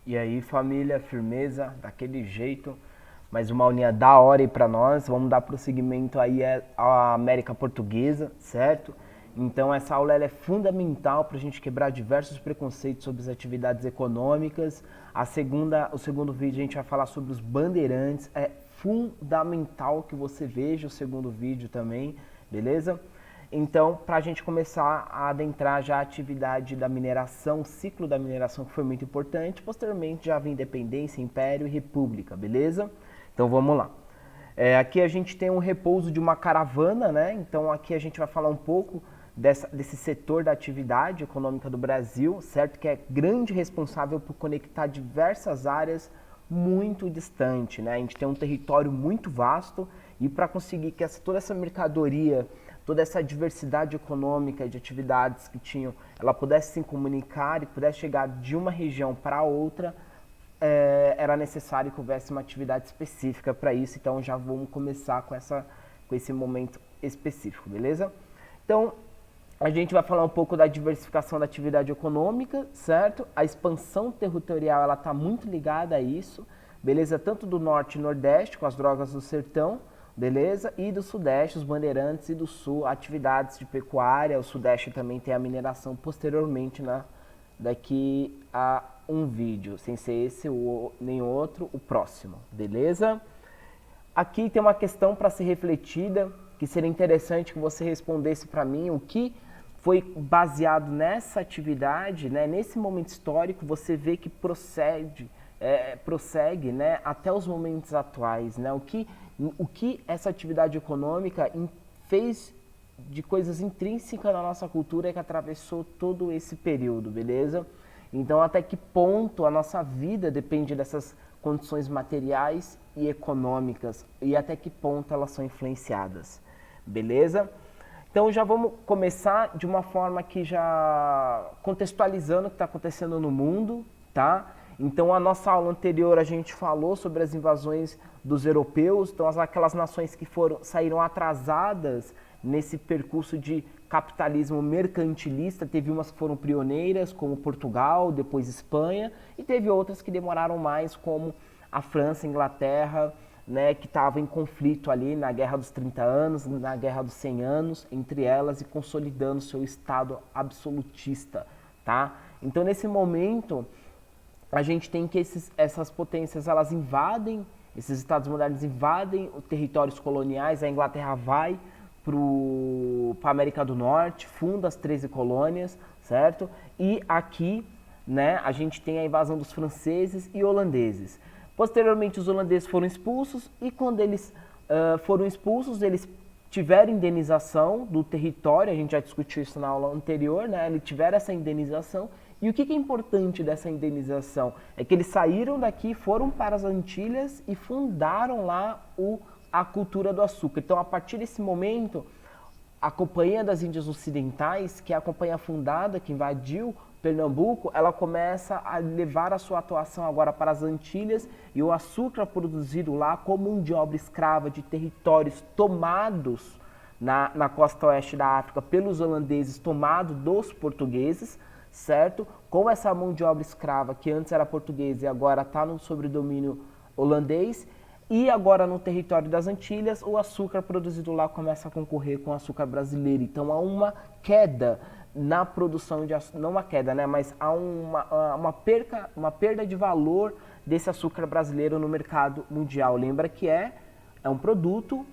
E aí, família, firmeza, daquele jeito. Mais uma aulinha da hora aí pra nós. Vamos dar prosseguimento aí à América Portuguesa, certo? Então, essa aula ela é fundamental para a gente quebrar diversos preconceitos sobre as atividades econômicas. O segundo vídeo a gente vai falar sobre os bandeirantes. É fundamental que você veja o segundo vídeo também, beleza? Então, para a gente começar a adentrar já a atividade da mineração, o ciclo da mineração que foi muito importante, posteriormente já vem independência, império e república, beleza? Então vamos lá. Aqui a gente tem um repouso de uma caravana, né? Então aqui a gente vai falar um pouco desse setor da atividade econômica do Brasil, certo? Que é grande responsável por conectar diversas áreas muito distante, né? A gente tem um território muito vasto e para conseguir que toda essa mercadoria, toda essa diversidade econômica de atividades que tinham, ela pudesse se comunicar e pudesse chegar de uma região para outra, era necessário que houvesse uma atividade específica para isso. Então já vamos começar com esse momento específico, beleza? Então a gente vai falar um pouco da diversificação da atividade econômica, certo? A expansão territorial ela está muito ligada a isso, beleza? Tanto do norte e nordeste, com as drogas do sertão, beleza? E do sudeste, os bandeirantes, e do sul, atividades de pecuária. O sudeste também tem a mineração posteriormente, daqui a um vídeo, sem ser esse ou nem outro, o próximo, beleza? Aqui tem uma questão para ser refletida, que seria interessante que você respondesse para mim o que foi baseado nessa atividade, né? Nesse momento histórico, você vê que prossegue, né? Até os momentos atuais, né? O que essa atividade econômica fez de coisas intrínsecas na nossa cultura que atravessou todo esse período, beleza? Então, até que ponto a nossa vida depende dessas condições materiais e econômicas e até que ponto elas são influenciadas, beleza? Então, já vamos começar de uma forma que já contextualizando o que está acontecendo no mundo, tá? Então, a nossa aula anterior a gente falou sobre as invasões dos europeus, então aquelas nações que saíram atrasadas nesse percurso de capitalismo mercantilista, teve umas que foram pioneiras, como Portugal, depois Espanha, e teve outras que demoraram mais, como a França, Inglaterra, né, que estavam em conflito ali na Guerra dos 30 anos, na Guerra dos 100 anos, entre elas, e consolidando seu Estado absolutista, tá? Então, nesse momento, a gente tem que essas potências, elas invadem, esses Estados modernos invadem os territórios coloniais, a Inglaterra vai para a América do Norte, funda as 13 colônias, certo? E aqui, né, a gente tem a invasão dos franceses e holandeses. Posteriormente, os holandeses foram expulsos e quando eles foram expulsos, eles tiveram indenização do território, a gente já discutiu isso na aula anterior, né? Eles tiveram essa indenização. E o que é importante dessa indenização? É que eles saíram daqui, foram para as Antilhas e fundaram lá a cultura do açúcar. Então, a partir desse momento, a Companhia das Índias Ocidentais, que é a companhia fundada que invadiu Pernambuco, ela começa a levar a sua atuação agora para as Antilhas e o açúcar produzido lá como mão de obra escrava de territórios tomados na costa oeste da África pelos holandeses, tomado dos portugueses, certo? Com essa mão de obra escrava que antes era portuguesa e agora está sob domínio holandês. E agora no território das Antilhas, o açúcar produzido lá começa a concorrer com o açúcar brasileiro. Então há uma queda na produção de açúcar, não uma queda, né? Mas há uma perda de valor desse açúcar brasileiro no mercado mundial. Lembra que é um produto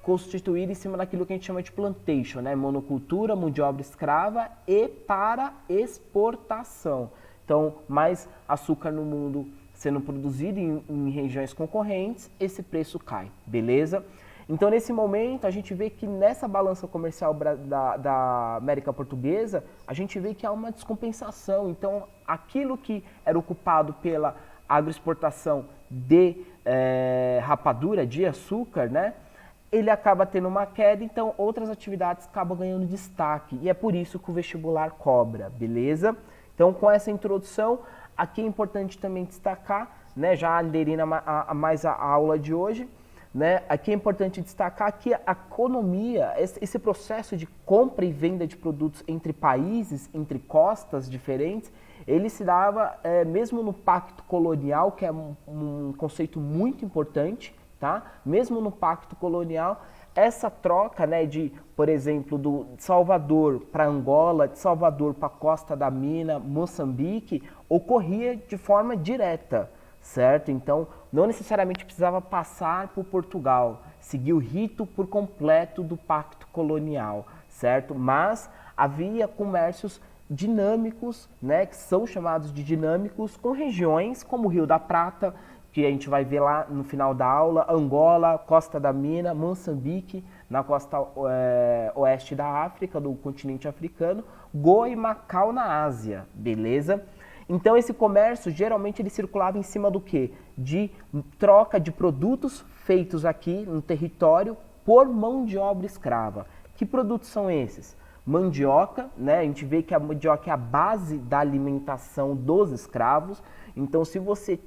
constituído em cima daquilo que a gente chama de plantation, né? Monocultura, mão de obra escrava e para exportação. Então, mais açúcar no mundo sendo produzido em regiões concorrentes, esse preço cai, beleza? Então, nesse momento, a gente vê que nessa balança comercial da América Portuguesa, a gente vê que há uma descompensação. Então, aquilo que era ocupado pela agroexportação de rapadura, de açúcar, né? Ele acaba tendo uma queda, então outras atividades acabam ganhando destaque. E é por isso que o vestibular cobra, beleza? Então, com essa introdução, aqui é importante também destacar, né, já aderindo a mais a aula de hoje, né, aqui é importante destacar que a economia, esse processo de compra e venda de produtos entre países, entre costas diferentes, ele se dava mesmo no pacto colonial, que é um conceito muito importante, tá? Mesmo no pacto colonial, essa troca, né, de, por exemplo, de Salvador para Angola, de Salvador para Costa da Mina, Moçambique, ocorria de forma direta, certo? Então, não necessariamente precisava passar por Portugal, seguir o rito por completo do pacto colonial, certo? Mas havia comércios dinâmicos, né, que são chamados de dinâmicos, com regiões como o Rio da Prata, que a gente vai ver lá no final da aula, Angola, Costa da Mina, Moçambique, na costa oeste da África, do continente africano, Goa e Macau na Ásia, beleza? Então esse comércio, geralmente, ele circulava em cima do quê? De troca de produtos feitos aqui no território por mão de obra escrava. Que produtos são esses? Mandioca, né? A gente vê que a mandioca é a base da alimentação dos escravos. Então, se você...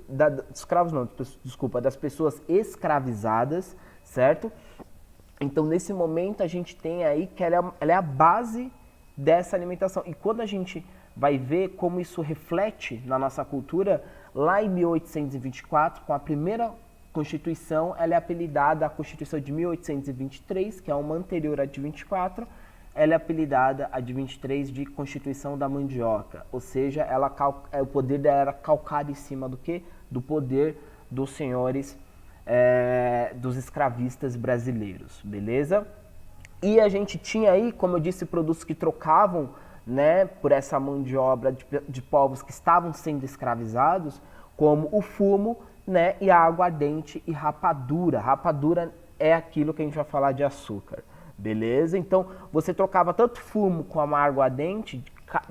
escravos não, desculpa, das pessoas escravizadas, certo? Então, nesse momento, a gente tem aí que ela é a base dessa alimentação. E quando a gente vai ver como isso reflete na nossa cultura, lá em 1824, com a primeira Constituição, ela é apelidada a Constituição de 1823, que é uma anterior à de 24, ela é apelidada, a de 23, de Constituição da Mandioca. Ou seja, o poder dela era calcado em cima do quê? Do poder dos senhores, dos escravistas brasileiros, beleza? E a gente tinha aí, como eu disse, produtos que trocavam, né, por essa mão de obra de povos que estavam sendo escravizados, como o fumo, né, e a aguardente e rapadura. Rapadura é aquilo que a gente vai falar de açúcar. Beleza? Então, você trocava tanto fumo como a aguardente,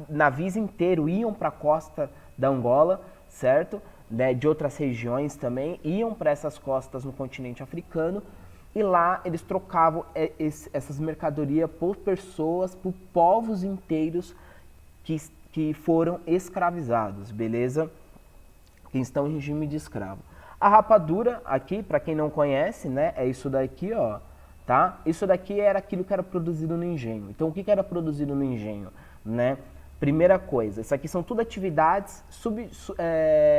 navios inteiros iam para a costa da Angola, certo? Né? De outras regiões também, iam para essas costas no continente africano, e lá eles trocavam essas mercadorias por pessoas, por povos inteiros que foram escravizados, beleza? Que estão em regime de escravo. A rapadura, aqui, para quem não conhece, né, é isso daqui, ó. Tá? Isso daqui era aquilo que era produzido no engenho. Então, o que era produzido no engenho? Né? Primeira coisa, isso aqui são tudo atividades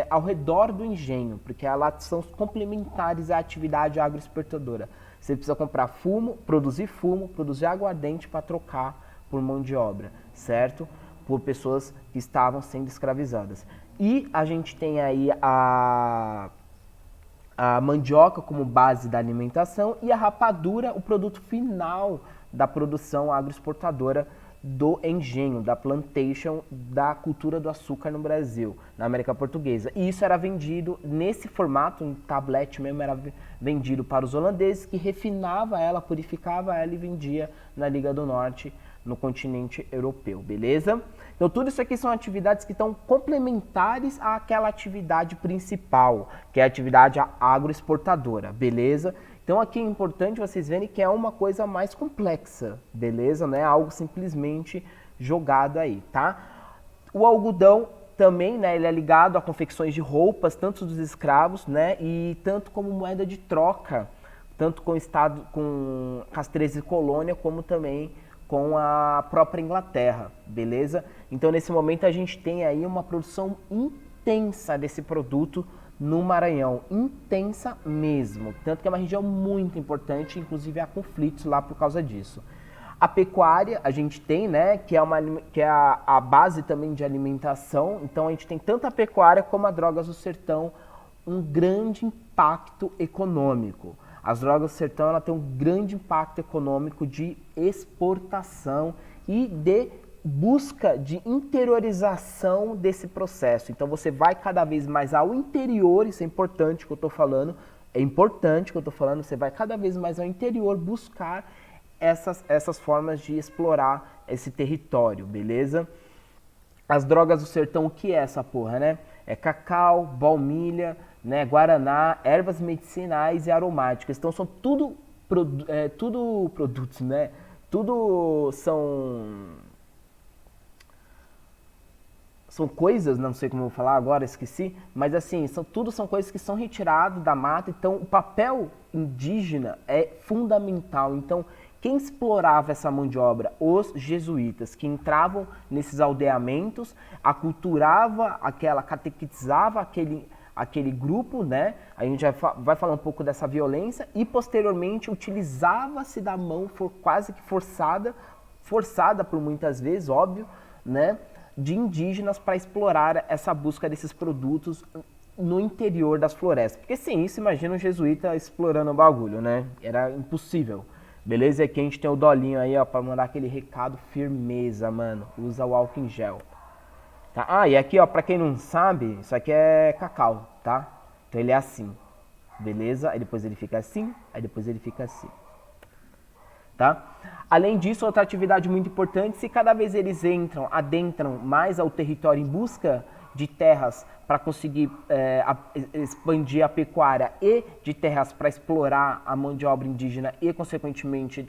ao redor do engenho, porque elas são complementares à atividade agroexportadora. Você precisa comprar fumo, produzir aguardente para trocar por mão de obra, certo? Por pessoas que estavam sendo escravizadas. E a gente tem aí a mandioca como base da alimentação e a rapadura, o produto final da produção agroexportadora do engenho, da plantation, da cultura do açúcar no Brasil, na América Portuguesa. E isso era vendido nesse formato, em tablete mesmo, era vendido para os holandeses, que refinava ela, purificava ela e vendia na Liga do Norte, no continente europeu, beleza? Então, tudo isso aqui são atividades que estão complementares àquela atividade principal, que é a atividade agroexportadora, beleza? Então, aqui é importante vocês verem que é uma coisa mais complexa, beleza? Não é algo simplesmente jogado aí, tá? O algodão também, né, ele é ligado a confecções de roupas, tanto dos escravos, né, e tanto como moeda de troca, tanto com o Estado, com as 13 colônias, como também com a própria Inglaterra, beleza? Então, nesse momento, a gente tem aí uma produção intensa desse produto no Maranhão, intensa mesmo, tanto que é uma região muito importante, inclusive há conflitos lá por causa disso. A pecuária, a gente tem, né, que é a base também de alimentação, então a gente tem tanto a pecuária como a Drogas do Sertão, um grande impacto econômico. As Drogas do Sertão, ela tem um grande impacto econômico de exportação e de busca de interiorização desse processo. Então você vai cada vez mais ao interior, isso é importante que eu estou falando, você vai cada vez mais ao interior buscar essas formas de explorar esse território, beleza? As Drogas do Sertão, o que é essa porra, né? É cacau, baunilha, né, guaraná, ervas medicinais e aromáticas. Então são tudo produtos, né? Tudo são coisas, não sei como eu vou falar agora, esqueci, mas assim, tudo são coisas que são retiradas da mata, então o papel indígena é fundamental. Então, Quem explorava essa mão de obra? Os jesuítas, que entravam nesses aldeamentos, aculturava catequizava aquele grupo, né? A gente vai falar um pouco dessa violência e posteriormente utilizava-se da mão quase que forçada por muitas vezes, óbvio, né? De indígenas para explorar essa busca desses produtos no interior das florestas. Porque sem isso, imagina um jesuíta explorando o bagulho, né? Era impossível. Beleza? E aqui a gente tem o Dolinho aí, ó, pra mandar aquele recado firmeza, mano. Usa o álcool em gel. Tá? Ah, e aqui, ó, pra quem não sabe, isso aqui é cacau, tá? Então ele é assim, beleza? Aí depois ele fica assim, aí depois ele fica assim. Tá? Além disso, outra atividade muito importante, se cada vez eles adentram mais ao território em busca de terras para conseguir expandir a pecuária e de terras para explorar a mão de obra indígena e, consequentemente,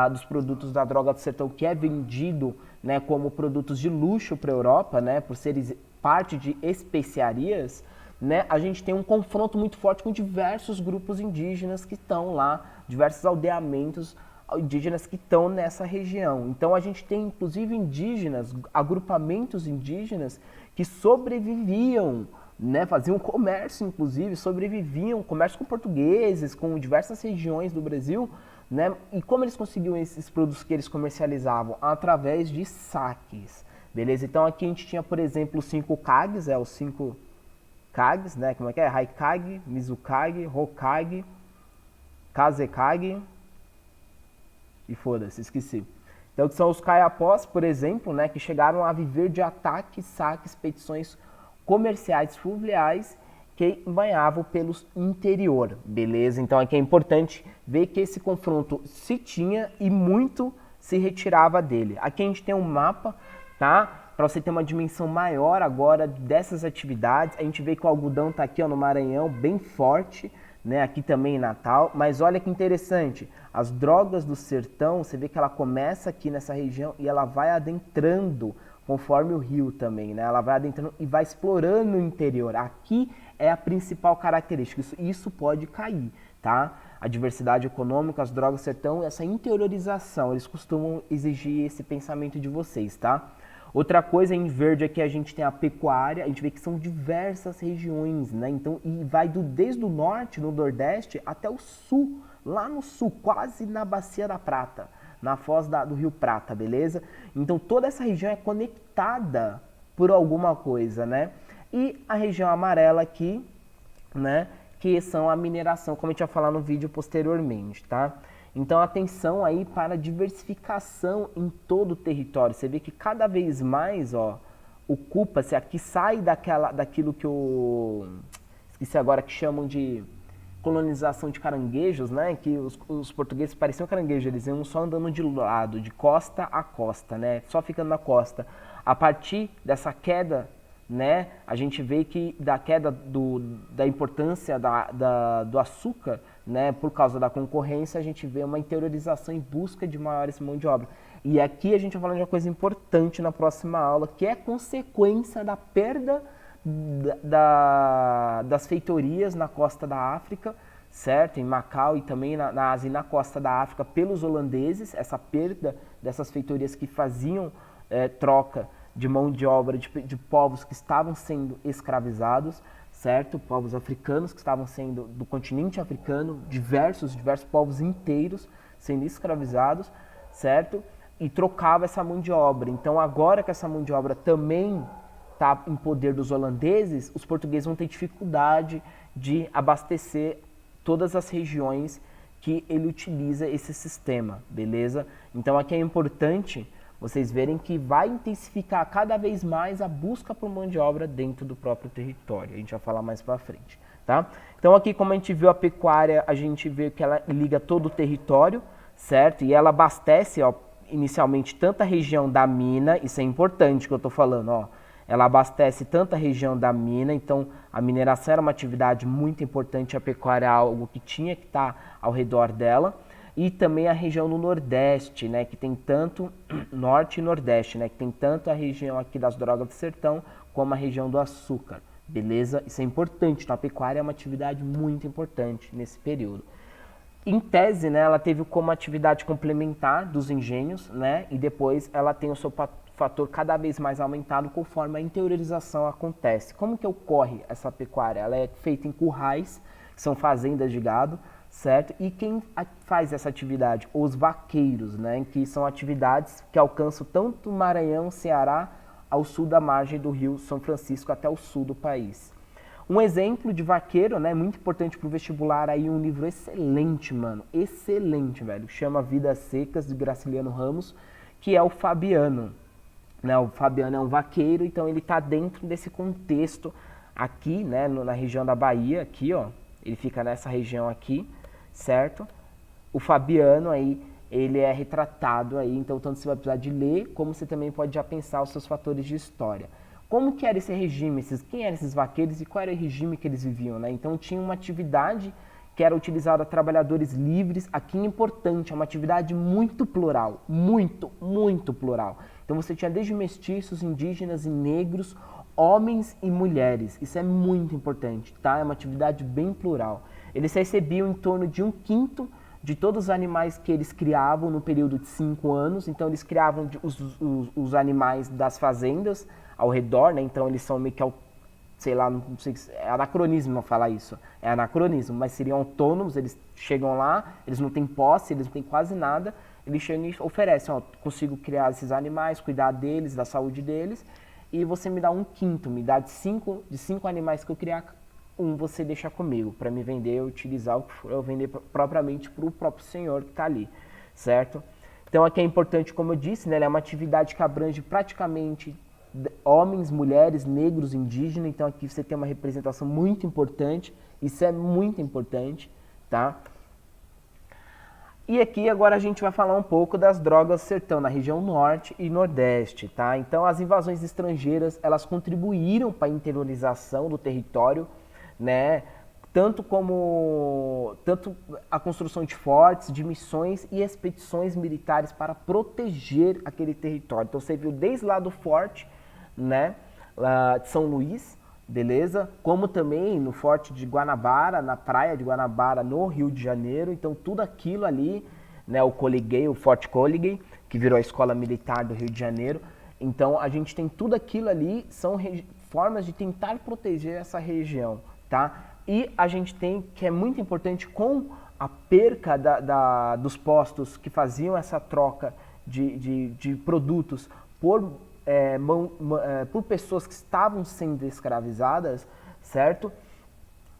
dos produtos da droga do sertão, que é vendido, né, como produtos de luxo para a Europa, né, por serem parte de especiarias, né, a gente tem um confronto muito forte com diversos grupos indígenas que estão lá, diversos aldeamentos indígenas que estão nessa região. Então a gente tem inclusive indígenas, agrupamentos indígenas que sobreviviam, né, faziam comércio inclusive, sobreviviam, comércio com portugueses, com diversas regiões do Brasil, né? E como eles conseguiam esses produtos que eles comercializavam? Através de saques, beleza? Então aqui a gente tinha, por exemplo, os 5 kages, os 5 kages, né? Como é que é? Haikage, Mizukage, Hokage, Kazekage e foda-se, esqueci. Então que são os Kayapós, por exemplo, né? Que chegaram a viver de ataques, saques, expedições comerciais fluviais que banhavam pelos interior, beleza? Então aqui é importante ver que esse confronto se tinha e muito se retirava dele. Aqui a gente tem um mapa, tá? Para você ter uma dimensão maior agora dessas atividades. A gente vê que o algodão tá aqui, ó, no Maranhão, bem forte, né? Aqui também em Natal. Mas olha que interessante, as drogas do sertão, você vê que ela começa aqui nessa região e ela vai adentrando conforme o rio também, né? Ela vai adentrando e vai explorando o interior. Aqui é a principal característica. Isso pode cair, tá? A diversidade econômica, as drogas do sertão, essa interiorização, eles costumam exigir esse pensamento de vocês, tá? Outra coisa, em verde aqui a gente tem a pecuária, a gente vê que são diversas regiões, né? Então, e vai desde o norte, no nordeste, até o sul, lá no sul, quase na Bacia da Prata, na foz do Rio Prata, beleza? Então toda essa região é conectada por alguma coisa, né? E a região amarela aqui, né? Que são a mineração, como a gente vai falar no vídeo posteriormente, tá? Então atenção aí para a diversificação em todo o território. Você vê que cada vez mais, ó, ocupa-se, aqui sai daquilo que esqueci agora, que chamam de colonização de caranguejos, né? Que os portugueses pareciam caranguejos, eles iam só andando de lado, de costa a costa, né? Só ficando na costa. A partir dessa queda, né? A gente vê que da queda da importância do açúcar, né? Por causa da concorrência, a gente vê uma interiorização em busca de maiores mão de obra. E aqui a gente vai falar de uma coisa importante na próxima aula, que é consequência da perda das feitorias na costa da África, certo? Em Macau e também na Ásia e na costa da África pelos holandeses, essa perda dessas feitorias que faziam troca de mão de obra de povos que estavam sendo escravizados, certo? Povos africanos que estavam sendo, do continente africano, diversos povos inteiros sendo escravizados, certo? E trocava essa mão de obra. Então agora que essa mão de obra também está em poder dos holandeses, os portugueses vão ter dificuldade de abastecer todas as regiões que ele utiliza esse sistema, beleza? Então aqui é importante vocês verem que vai intensificar cada vez mais a busca por mão de obra dentro do próprio território. A gente vai falar mais para frente, tá? Então aqui, como a gente viu a pecuária, a gente vê que ela liga todo o território, certo? E ela abastece, ó, inicialmente tanta região da mina, isso é importante que eu estou falando, ó. Ela abastece tanta região da mina, então a mineração era uma atividade muito importante, a pecuária é algo que tinha que estar ao redor dela. E também a região do Nordeste, né, que tem tanto Norte e Nordeste, né, que tem tanto a região aqui das drogas do sertão como a região do açúcar, beleza? Isso é importante, então a pecuária é uma atividade muito importante nesse período. Em tese, né, ela teve como atividade complementar dos engenhos, né, e depois ela tem o seu fator cada vez mais aumentado conforme a interiorização acontece. Como que ocorre essa pecuária? Ela é feita em currais, que são fazendas de gado, certo? E quem faz essa atividade? Os vaqueiros, né, que são atividades que alcançam tanto o Maranhão, Ceará, ao sul da margem do Rio São Francisco até o sul do país. Um exemplo de vaqueiro, né, muito importante pro vestibular aí, um livro excelente, mano, excelente, velho, chama Vidas Secas, de Graciliano Ramos, que é o Fabiano, né, o Fabiano é um vaqueiro, então ele tá dentro desse contexto aqui, né, na região da Bahia, aqui, ó, ele fica nessa região aqui, certo? O Fabiano aí, ele é retratado aí, então tanto você vai precisar de ler, como você também pode já pensar os seus fatores de história. Como que era esse regime, quem eram esses vaqueiros e qual era o regime que eles viviam, né? Então tinha uma atividade que era utilizada a trabalhadores livres, aqui é importante, é uma atividade muito plural, muito plural. Então você tinha desde mestiços, indígenas e negros, homens e mulheres, isso é muito importante, tá? É uma atividade bem plural. Eles recebiam em torno de 1/5 de todos os animais que eles criavam no período de 5 anos, então eles criavam os animais das fazendas, ao redor, né? Então eles são meio que, sei lá, não sei, é anacronismo falar isso, é anacronismo, mas seriam autônomos, eles chegam lá, eles não têm posse, eles não têm quase nada, eles chegam e oferecem, ó, consigo criar esses animais, cuidar deles, da saúde deles, e você me dá 1/5, me dá de cinco animais que eu criar, você deixa comigo, para me vender, eu utilizar, eu vender propriamente para o próprio senhor que está ali, certo? Então aqui é importante, como eu disse, né, é uma atividade que abrange praticamente homens, mulheres, negros, indígenas, então aqui você tem uma representação muito importante, isso é muito importante, tá? E aqui agora a gente vai falar um pouco das drogas do sertão, na região norte e nordeste, tá? Então as invasões estrangeiras, elas contribuíram para a interiorização do território, né? Tanto a construção de fortes, de missões e expedições militares para proteger aquele território. Então você viu desde lá do forte, né, lá de São Luís, beleza? Como também no Forte de Guanabara, na praia de Guanabara, no Rio de Janeiro. Então tudo aquilo ali, né, o Coligay, o Forte Coligay, que virou a escola militar do Rio de Janeiro. Então a gente tem tudo aquilo ali, são formas de tentar proteger essa região, tá? E a gente tem, que é muito importante, com a perca dos postos que faziam essa troca de produtos por pessoas que estavam sendo escravizadas, certo?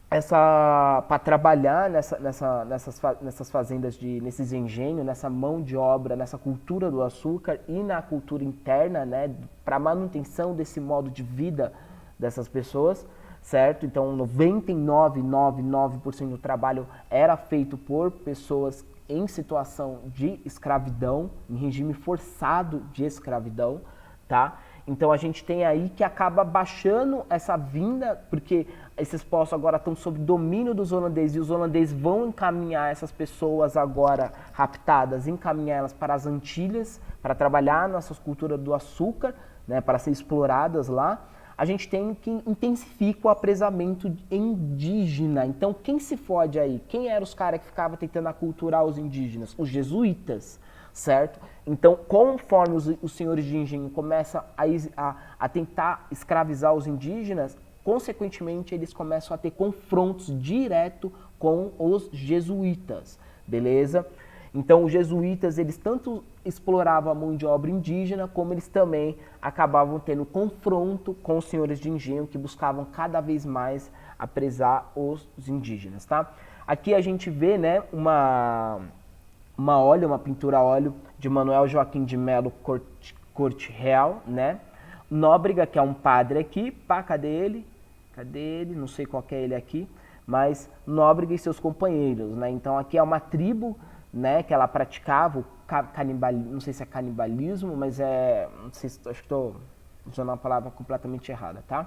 Para trabalhar nessas fazendas, nesses engenhos, nessa mão de obra, nessa cultura do açúcar e na cultura interna, né, para manutenção desse modo de vida dessas pessoas, certo? Então 99,99% do trabalho era feito por pessoas em situação de escravidão, em regime forçado de escravidão, tá? Então a gente tem aí que acaba baixando essa vinda, porque esses postos agora estão sob domínio dos holandeses, e os holandeses vão encaminhar essas pessoas agora raptadas, encaminhar elas para as Antilhas, para trabalhar nessas culturas do açúcar, né, para ser exploradas lá. A gente tem que intensifica o apresamento indígena. Então quem se fode aí? Quem eram os caras que ficavam tentando aculturar os indígenas? Os jesuítas, certo? Então, conforme os senhores de engenho começam a tentar escravizar os indígenas, consequentemente eles começam a ter confrontos direto com os jesuítas, beleza? Então os jesuítas, eles tanto exploravam a mão de obra indígena, como eles também acabavam tendo confronto com os senhores de engenho, que buscavam cada vez mais apresar os indígenas, tá? Aqui a gente vê, né, uma pintura a óleo de Manuel Joaquim de Melo Corte Real, né? Nóbrega, que é um padre aqui, pá, cadê ele? Não sei qual que é ele aqui, mas Nóbrega e seus companheiros, né? Então aqui é uma tribo, né, que ela praticava o canibalismo, não sei se é canibalismo, mas não sei, acho que estou usando uma palavra completamente errada, tá?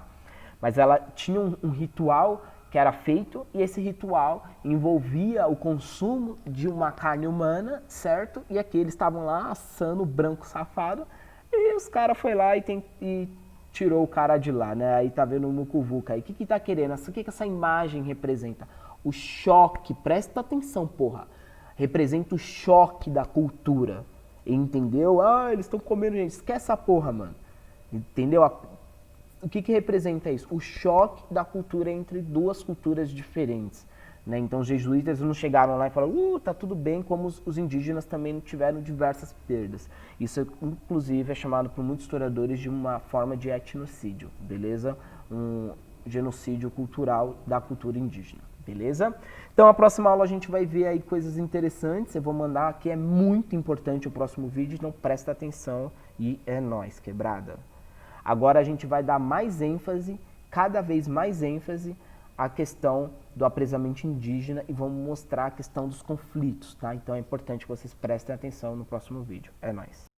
Mas ela tinha um ritual que era feito, e esse ritual envolvia o consumo de uma carne humana, certo? E aqui eles estavam lá assando o branco safado, e os caras foi lá e tirou o cara de lá, né? Aí tá vendo o mucuvuca aí. O que tá querendo? O que essa imagem representa? O choque, presta atenção, porra. representa o choque da cultura. Entendeu? Ah, eles estão comendo gente. Esquece essa porra, mano. Entendeu? O que representa isso? O choque da cultura entre duas culturas diferentes. Né? Então os jesuítas não chegaram lá e falaram, tá tudo bem, como os indígenas também tiveram diversas perdas. Isso, inclusive, é chamado por muitos historiadores de uma forma de etnocídio, beleza? Um genocídio cultural da cultura indígena, beleza? Então a próxima aula a gente vai ver aí coisas interessantes, eu vou mandar aqui, é muito importante o próximo vídeo, então presta atenção e é nóis, quebrada. Agora a gente vai dar mais ênfase, cada vez mais ênfase, à questão do apresamento indígena e vamos mostrar a questão dos conflitos, tá? Então é importante que vocês prestem atenção no próximo vídeo. É nóis.